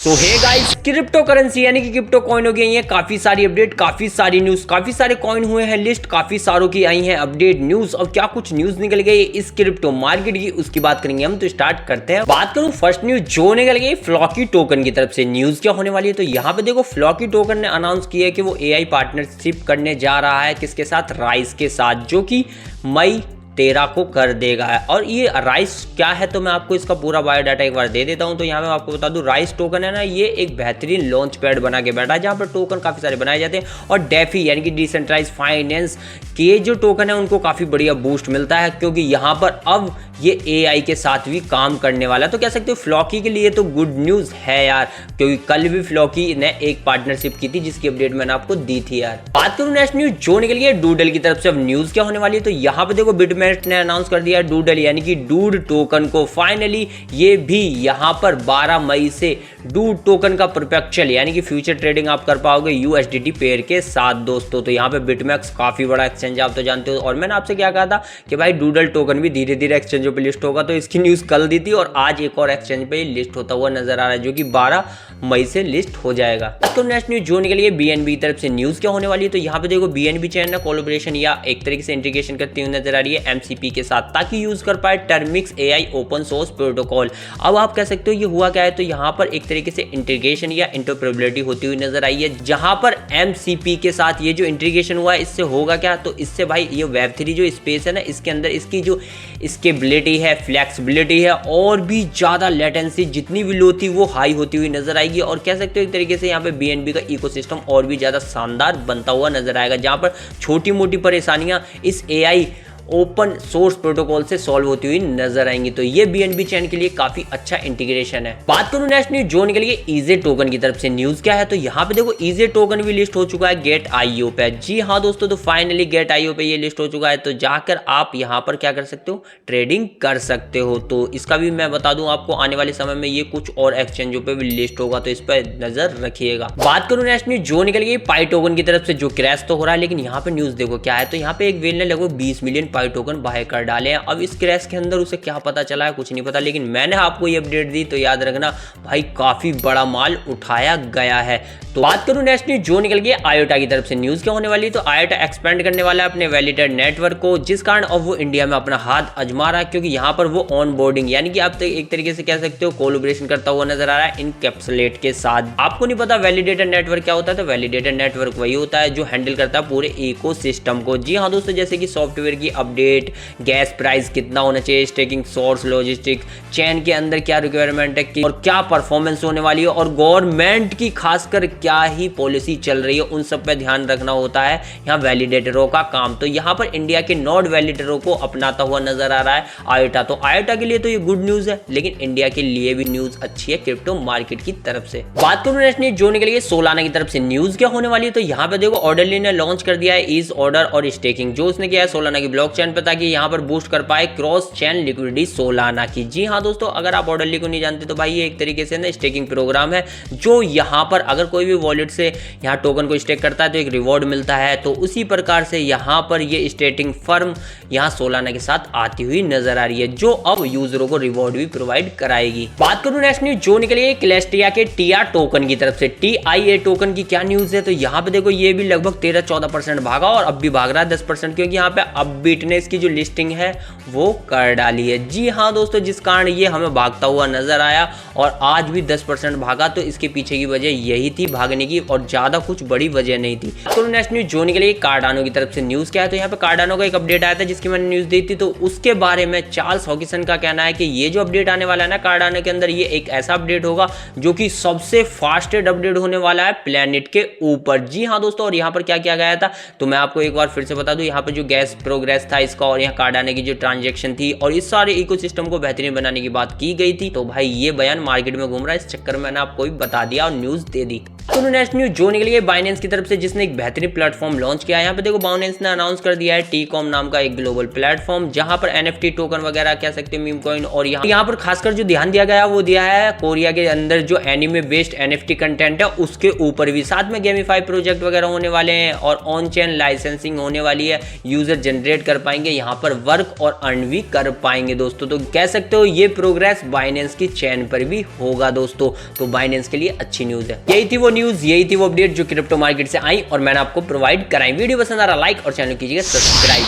तो hey guys, crypto currency यानी कि क्रिप्टो कॉइन हो गई है काफी सारी अपडेट, काफी सारी न्यूज, काफी सारे कॉइन हुए हैं लिस्ट, काफी सारों की आई हैं अपडेट न्यूज। और क्या कुछ न्यूज निकल गई इस क्रिप्टो मार्केट की, उसकी बात करेंगे हम। तो स्टार्ट करते हैं। बात करूं फर्स्ट न्यूज जो निकल गई फ्लॉकी टोकन की तरफ से। न्यूज क्या होने वाली है, तो यहाँ पे देखो फ्लॉकी टोकन ने अनाउंस किया है कि वो एआई पार्टनरशिप करने जा रहा है किसके साथ, राइस के साथ, जो कि मई 13 को कर देगा। और ये राइस क्या है, तो मैं आपको इसका पूरा बायोडाटा एक बार दे देता हूं। तो यहाँ मैं आपको बता दूं, राइस टोकन है ना, ये एक बेहतरीन लॉन्च पैड बना के बैठा है जहाँ पर टोकन काफ़ी सारे बनाए जाते हैं। और डेफी यानी कि डिसेंट्रलाइज फाइनेंस के जो टोकन है उनको काफ़ी बढ़िया बूस्ट मिलता है, क्योंकि यहाँ पर अब ये एआई के साथ भी काम करने वाला है। तो कह सकते हो फ्लॉकी के लिए तो गुड न्यूज़ है यार, क्योंकि कल भी फ्लॉकी ने एक पार्टनरशिप की थी जिसकी अपडेट मैंने आपको दी थी यार। बात करूं नेक्स्ट न्यूज जो निकली है डूडल की तरफ से। अब न्यूज़ क्या होने वाली है, तो यहाँ पे देखो बिटमेट ने अनाउंस कर दिया डूडल यानी कि डूड टोकन को। फाइनली ये भी यहाँ पर 12 मई से डूड टोकन का परपेचुअल यानी कि फ्यूचर ट्रेडिंग आप कर पाओगे यूएसडीटी पेयर के साथ दोस्तों। तो यहाँ पे बिटमैक्स काफी बड़ा एक्सचेंज आप तो जानते हो। और मैंने आपसे क्या कहा था कि भाई डूडल टोकन भी धीरे धीरे एक्सचेंज पे लिस्ट होगा, तो इसकी न्यूज कल दी थी और आज एक और एक्सचेंज पे लिस्ट होता हुआ नजर आ रहा है, जो कि 12 मई से लिस्ट हो जाएगा। तो नेक्स्ट न्यूज जो निकली है बीएनबी की तरफ से। न्यूज क्या होने वाली है, तो यहाँ पे देखो बीएनबी चैन ना कोलैबोरेशन या एक तरीके से इंटीग्रेशन करती हुई नजर आ रही है एमसीपी के साथ, ताकि यूज कर पाए Termux AI open source protocol. अब आप कह सकते हो ये हुआ क्या है, तो यहाँ पर एक तरीके से इंटीग्रेशन या इंटरऑपरेबिलिटी होती हुई नजर आई है, जहां पर एमसीपी के साथ ये जो इंटीग्रेशन हुआ है इससे होगा क्या, तो इससे भाई ये वेब3 जो स्पेस है ना, इसके अंदर इसकी जो स्केलेबिलिटी है, फ्लेक्सिबिलिटी है, और भी ज्यादा लेटेंसी जितनी भी लो थी वो हाई होती हुई नजर आएगी। और कह सकते हो एक तरीके से यहाँ पे बीएनबी का इकोसिस्टम और भी ज्यादा शानदार बनता हुआ नजर आएगा, जहां पर छोटी मोटी परेशानियां इस एआई ओपन सोर्स प्रोटोकॉल से सॉल्व होती हुई नजर आएंगी। तो ये बीएनबी चैन के लिए काफी अच्छा इंटीग्रेशन है। बात करूं नेक्स्ट न्यूज जो निकली है ईजे टोकन की तरफ से। न्यूज क्या है, तो यहाँ पे देखो ईजे टोकन भी लिस्ट हो चुका है गेट आईओ पे। जी हाँ दोस्तों, तो फाइनली गेट आईओ पे ये लिस्ट हो चुका है। तो जाकर आप यहाँ पर क्या कर सकते हो, ट्रेडिंग कर सकते हो। तो इसका भी मैं बता दूं आपको, आने वाले समय में ये कुछ और एक्सचेंजों पे भी लिस्ट होगा, तो इस पर नजर रखिएगा। बात करूं नेक्स्ट न्यूज जो निकल गई पाई टोकन की तरफ से, जो क्रैश तो हो रहा है, लेकिन यहाँ पे न्यूज देखो क्या है, तो यहाँ पे एक वेल ने लगभग 20 मिलियन पाई टोकन बाय कर डाले हैं। अब इस क्रैश के अंदर उसे क्या पता चला है कुछ नहीं पता, लेकिन मैंने आपको ये अपडेट दी तो याद रखना भाई काफी बड़ा माल उठाया गया है। तो बात करूं नेक्स्ट न्यूज जो निकल गई आयोटा की तरफ से। न्यूज क्या होने वाली, तो आयोटा एक्सपेंड करने वाला है अपने वैलिडेटेड नेटवर्क को, जिस कारण अब वो इंडिया में अपना हाथ आजमा रहा है, क्योंकि यहाँ पर वो ऑन बोर्डिंग यानी कि आप एक तरीके से कह सकते हो कोलैबोरेशन करता हुआ नजर आ रहा है इनकैप्सुलेट के साथ। आपको नहीं पता वैलिडेटेड नेटवर्क क्या होता है, तो वैलिडेटेड नेटवर्क वही होता है जो हैंडल करता है पूरे इकोसिस्टम को। जी हाँ दोस्तों, जैसे कि सॉफ्टवेयर की अपडेट, गैस प्राइस कितना होना चाहिए, स्टेकिंग सोर्स, लॉजिस्टिक चेन के अंदर क्या रिक्वायरमेंट है और क्या परफॉर्मेंस होने वाली है, और गवर्नमेंट की खासकर क्या ही पॉलिसी चल रही है, उन सब पे ध्यान रखना होता है यहाँ वैलिडेटरों का काम। तो यहाँ पर इंडिया के नोड वैलिडेटरों को अपनाता हुआ नजर आ रहा है आयोटा। तो आयोटा के लिए तो ये गुड न्यूज है, लेकिन इंडिया के लिए भी न्यूज अच्छी है क्रिप्टो मार्केट की तरफ से। बात करूं नेक्स्ट न्यूज जो निकली है सोलाना की तरफ से। न्यूज क्या होने वाली है, तो यहाँ पे देखो ऑर्डरली ने लॉन्च कर दिया है ईज ऑर्डर और स्टेकिंग, जो उसने किया है सोलाना की ब्लॉकचेन पे, ताकि यहाँ पर बूस्ट कर पाए क्रॉस चेन लिक्विडिटी सोलाना की। जी हाँ दोस्तों, अगर आप ऑर्डरली को नहीं जानते तो भाई ये एक तरीके से ना स्टेकिंग प्रोग्राम है, जो यहाँ पर अगर कोई भी वॉलेट से यहाँ टोकन को स्टेक करता है तो एक रिवॉर्ड मिलता है। तो उसी प्रकार से यहाँ पर ये स्टेकिंग फर्म यहाँ सोलाना के साथ आती हुई नजर आ रही है, जो अब यूजरों को रिवॉर्ड भी प्रोवाइड कराएगी। बात करूं नेक्स्ट न्यूज जो निकली है क्लेस्टिया के टीआर टोकन की तरफ से। टीआईए टोकन की क्या न्यूज है, तो यहाँ पे देखो ये भी लगभग 13-14% भागा और अब भी भाग रहा है 10%, क्योंकि यहाँ पे अपबीट ने इसकी जो लिस्टिंग है वो कर डाली है। जी हाँ दोस्तों, जिस कारण ये हमें भागता हुआ नजर आया और आज भी 10% भागा, तो इसके पीछे की वजह यही थी भागने की, और ज्यादा कुछ बड़ी वजह नहीं थी। तो नेक्स्ट न्यूज जो निकली कार्डानो की तरफ से। न्यूज क्या है, तो यहाँ पे कार्डानो का एक अपडेट आया था जिसकी मैंने न्यूज दी थी, तो उसके बारे में चार्ल्स हॉकिसन का कहना है कि ये जो अपडेट आने वाला है ना कार्डानो के अंदर, ये एक ऐसा अपडेट होगा जो कि सबसे फास्टेस्ट अपडेट होने वाला है प्लेनेट के ऊपर। जी हाँ दोस्तों, और यहाँ पर क्या किया गया था, तो मैं आपको एक बार फिर से बता दूं, यहाँ पर जो गैस प्रोग्रेस था इसका और यहाँ कार्डानो की जो ट्रांजेक्शन थी और इस सारे इकोसिस्टम को बेहतरीन बनाने की बात की गई थी। तो भाई ये बयान मार्केट में घूम रहा है, इस चक्कर में मैंने आपको भी बता दिया और न्यूज दे दी। तो नेक्स्ट न्यूज जो निकली है बाइनेंस की तरफ से, जिसने एक बेहतरीन प्लेटफॉर्म लॉन्च किया है। यहाँ पे देखो बाइनेंस ने अनाउंस कर दिया है टीकॉम नाम का एक ग्लोबल प्लेटफॉर्म, जहां पर NFT टोकन वगैरह कह सकते हैं, मीम कॉइन, और यहाँ पर खासकर जो ध्यान दिया गया वो दिया है कोरिया के अंदर जो एनिमे बेस्ड NFT कंटेंट है उसके ऊपर भी। साथ में गेमिफाई प्रोजेक्ट वगैरह होने वाले हैं और ऑन चेन लाइसेंसिंग होने वाली है, यूजर जनरेट कर पाएंगे, यहाँ पर वर्क और अर्न भी कर पाएंगे दोस्तों। तो कह सकते हो ये प्रोग्रेस बाइनेंस की चेन पर भी होगा दोस्तों, तो बाइनेंस के लिए अच्छी न्यूज है। यही थी वो न्यूज, यही थी वो अपडेट जो क्रिप्टो मार्केट से आई और मैंने आपको प्रोवाइड कराई। वीडियो पसंद आ रहा लाइक और चैनल कीजिएगा सब्सक्राइब।